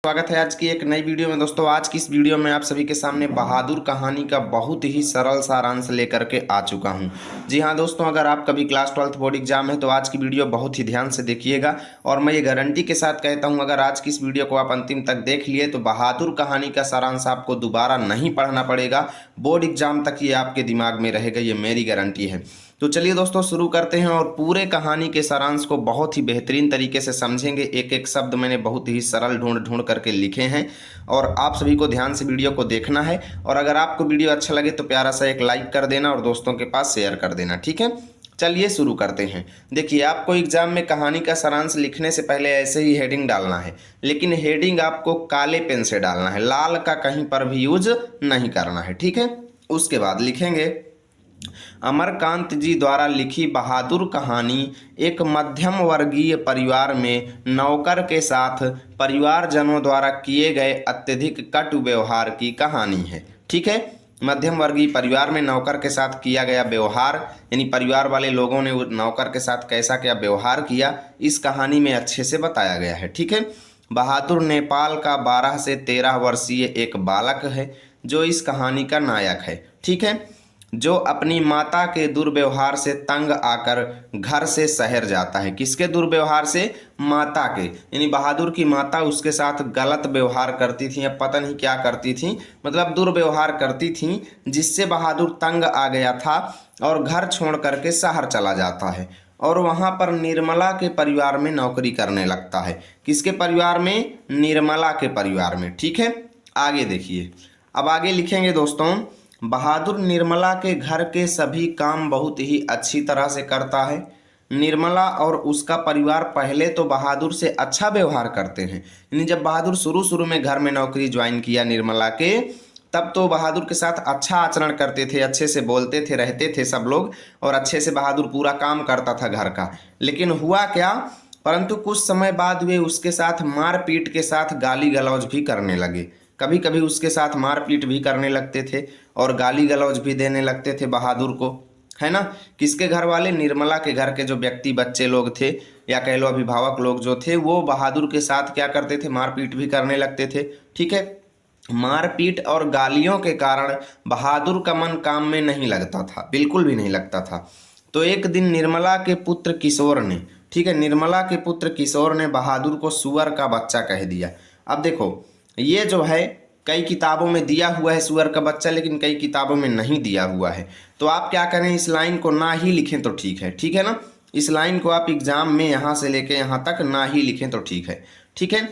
स्वागत है आज की एक नई वीडियो में। दोस्तों आज की इस वीडियो में आप सभी के सामने बहादुर कहानी का बहुत ही सरल सारांश लेकर के आ चुका हूं। जी हां दोस्तों, अगर आप कभी क्लास 12th बोर्ड एग्जाम है तो आज की वीडियो बहुत ही ध्यान से देखिएगा। और मैं ये गारंटी के साथ कहता हूं, अगर आज की इस वीडियो को आप अंतिम तक देख लिए तो बहादुर कहानी का सारांश आपको दोबारा नहीं पढ़ना पड़ेगा। बोर्ड एग्जाम तक ये आपके दिमाग में रहेगा, ये मेरी गारंटी है। तो चलिए दोस्तों शुरू करते हैं और पूरे कहानी के सारांश को बहुत ही बेहतरीन तरीके से समझेंगे। एक एक शब्द मैंने बहुत ही सरल ढूंढ ढूंढ करके लिखे हैं और आप सभी को ध्यान से वीडियो को देखना है। और अगर आपको वीडियो अच्छा लगे तो प्यारा सा एक लाइक कर देना और दोस्तों के पास शेयर कर देना, ठीक है। चलिए शुरू करते हैं। देखिए, आपको एग्जाम में कहानी का सारांश लिखने से पहले ऐसे ही हेडिंग डालना है, लेकिन हेडिंग आपको काले पेन से डालना है, लाल का कहीं पर भी यूज नहीं करना है, ठीक है। उसके बाद लिखेंगे, अमरकांत जी द्वारा लिखी बहादुर कहानी एक मध्यम वर्गीय परिवार में नौकर के साथ परिवारजनों द्वारा किए गए अत्यधिक कटु व्यवहार की कहानी है, ठीक है। मध्यम वर्गीय परिवार में नौकर के साथ किया गया व्यवहार, यानी परिवार वाले लोगों ने नौकर के साथ कैसा क्या व्यवहार किया, इस कहानी में अच्छे से बताया गया है, ठीक है। बहादुर नेपाल का 12 से 13 वर्षीय एक बालक है जो इस कहानी का नायक है, ठीक है, जो अपनी माता के दुर्व्यवहार से तंग आकर घर से शहर जाता है। किसके दुर्व्यवहार से? माता के, यानी बहादुर की माता उसके साथ गलत व्यवहार करती थी या पता नहीं क्या करती थी, मतलब दुर्व्यवहार करती थी, जिससे बहादुर तंग आ गया था और घर छोड़ करके शहर चला जाता है और वहां पर निर्मला के परिवार में नौकरी करने लगता है। किसके परिवार में? निर्मला के परिवार में, ठीक है। आगे देखिए, अब आगे लिखेंगे दोस्तों, बहादुर निर्मला के घर के सभी काम बहुत ही अच्छी तरह से करता है। निर्मला और उसका परिवार पहले तो बहादुर से अच्छा व्यवहार करते हैं, यानी जब बहादुर शुरू में घर में नौकरी ज्वाइन किया निर्मला के, तब तो बहादुर के साथ अच्छा आचरण करते थे, अच्छे से बोलते थे, रहते थे सब लोग और अच्छे से बहादुर पूरा काम करता था घर का। लेकिन हुआ क्या, परंतु कुछ समय बाद वे उसके साथ मारपीट के साथ गाली गलौज भी करने लगे। कभी कभी उसके साथ मारपीट भी करने लगते थे और गाली गलौज भी देने लगते थे बहादुर को, है ना। किसके घर वाले? निर्मला के घर के जो व्यक्ति बच्चे लोग थे या कह लो अभिभावक लोग जो थे, वो बहादुर के साथ क्या करते थे? मारपीट भी करने लगते थे, ठीक है। मारपीट और गालियों के कारण बहादुर का मन काम में नहीं लगता था, बिल्कुल भी नहीं लगता था। तो एक दिन निर्मला के पुत्र किशोर ने, ठीक है, निर्मला के पुत्र किशोर ने बहादुर को सुअर का बच्चा कह दिया। अब देखो, ये जो है कई किताबों में दिया हुआ है सुअर का बच्चा, लेकिन कई किताबों में नहीं दिया हुआ है। तो आप क्या करें, इस लाइन को ना ही लिखें तो ठीक है, ठीक है ना। इस लाइन को आप एग्जाम में यहाँ से लेके यहाँ तक ना ही लिखें तो ठीक है, ठीक है।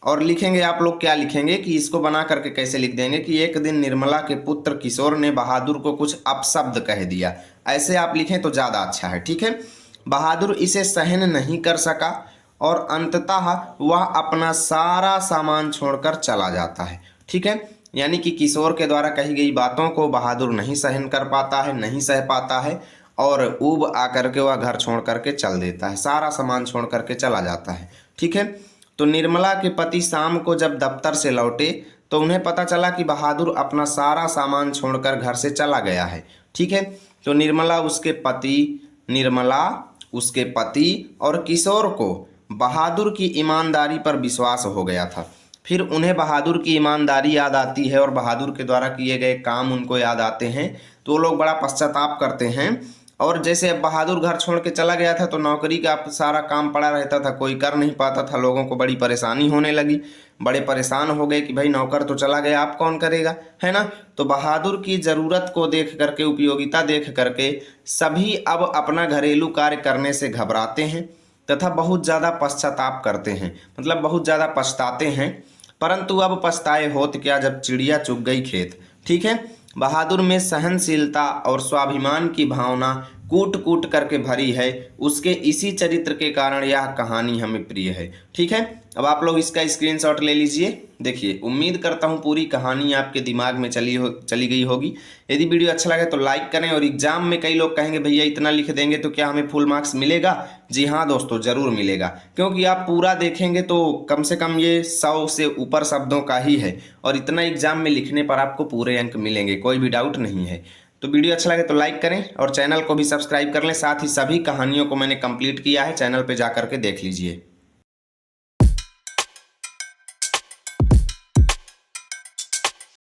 और लिखेंगे आप लोग क्या लिखेंगे कि इसको बना करके कैसे लिख देंगे कि एक दिन निर्मला के पुत्र किशोर ने बहादुर को कुछ अपशब्द कह दिया, ऐसे आप लिखें तो ज़्यादा अच्छा है, ठीक है। बहादुर इसे सहन नहीं कर सका और अंततः वह अपना सारा सामान छोड़कर चला जाता है, ठीक है। यानी कि किशोर के द्वारा कही गई बातों को बहादुर नहीं सहन कर पाता है, नहीं सह पाता है और ऊब आकर के वह घर छोड़ करके चल देता है, सारा सामान छोड़ करके चला जाता है, ठीक है। तो निर्मला के पति शाम को जब दफ्तर से लौटे तो उन्हें पता चला कि बहादुर अपना सारा सामान छोड़कर घर से चला गया है, ठीक है। तो निर्मला, उसके पति और किशोर को बहादुर की ईमानदारी पर विश्वास हो गया था। फिर उन्हें बहादुर की ईमानदारी याद आती है और बहादुर के द्वारा किए गए काम उनको याद आते हैं, तो वो लोग बड़ा पश्चाताप करते हैं। और जैसे अब बहादुर घर छोड़ के चला गया था तो नौकरी का सारा काम पड़ा रहता था, कोई कर नहीं पाता था, लोगों को बड़ी परेशानी होने लगी, बड़े परेशान हो गए कि भाई नौकर तो चला गया, आप कौन करेगा, है ना। तो बहादुर की ज़रूरत को देख करके, उपयोगिता देख करके सभी अब अपना घरेलू कार्य करने से घबराते हैं तथा बहुत ज़्यादा पश्चाताप करते हैं, मतलब बहुत ज़्यादा पछताते हैं। परंतु अब पछताए होत क्या जब चिड़िया चुग गई खेत, ठीक है। बहादुर में सहनशीलता और स्वाभिमान की भावना कूट कूट करके भरी है, उसके इसी चरित्र के कारण यह कहानी हमें प्रिय है, ठीक है। अब आप लोग इसका स्क्रीनशॉट ले लीजिए। देखिए, उम्मीद करता हूँ पूरी कहानी आपके दिमाग में चली गई होगी। यदि वीडियो अच्छा लगे तो लाइक करें। और एग्जाम में कई लोग कहेंगे भैया इतना लिख देंगे तो क्या हमें फुल मार्क्स मिलेगा? जी हाँ दोस्तों, ज़रूर मिलेगा, क्योंकि आप पूरा देखेंगे तो कम से कम ये 100 से ऊपर शब्दों का ही है और इतना एग्जाम में लिखने पर आपको पूरे अंक मिलेंगे, कोई भी डाउट नहीं है। तो वीडियो अच्छा लगे तो लाइक करें और चैनल को भी सब्सक्राइब कर लें। साथ ही सभी कहानियों को मैंने कंप्लीट किया है, चैनल पे जा करके देख लीजिए।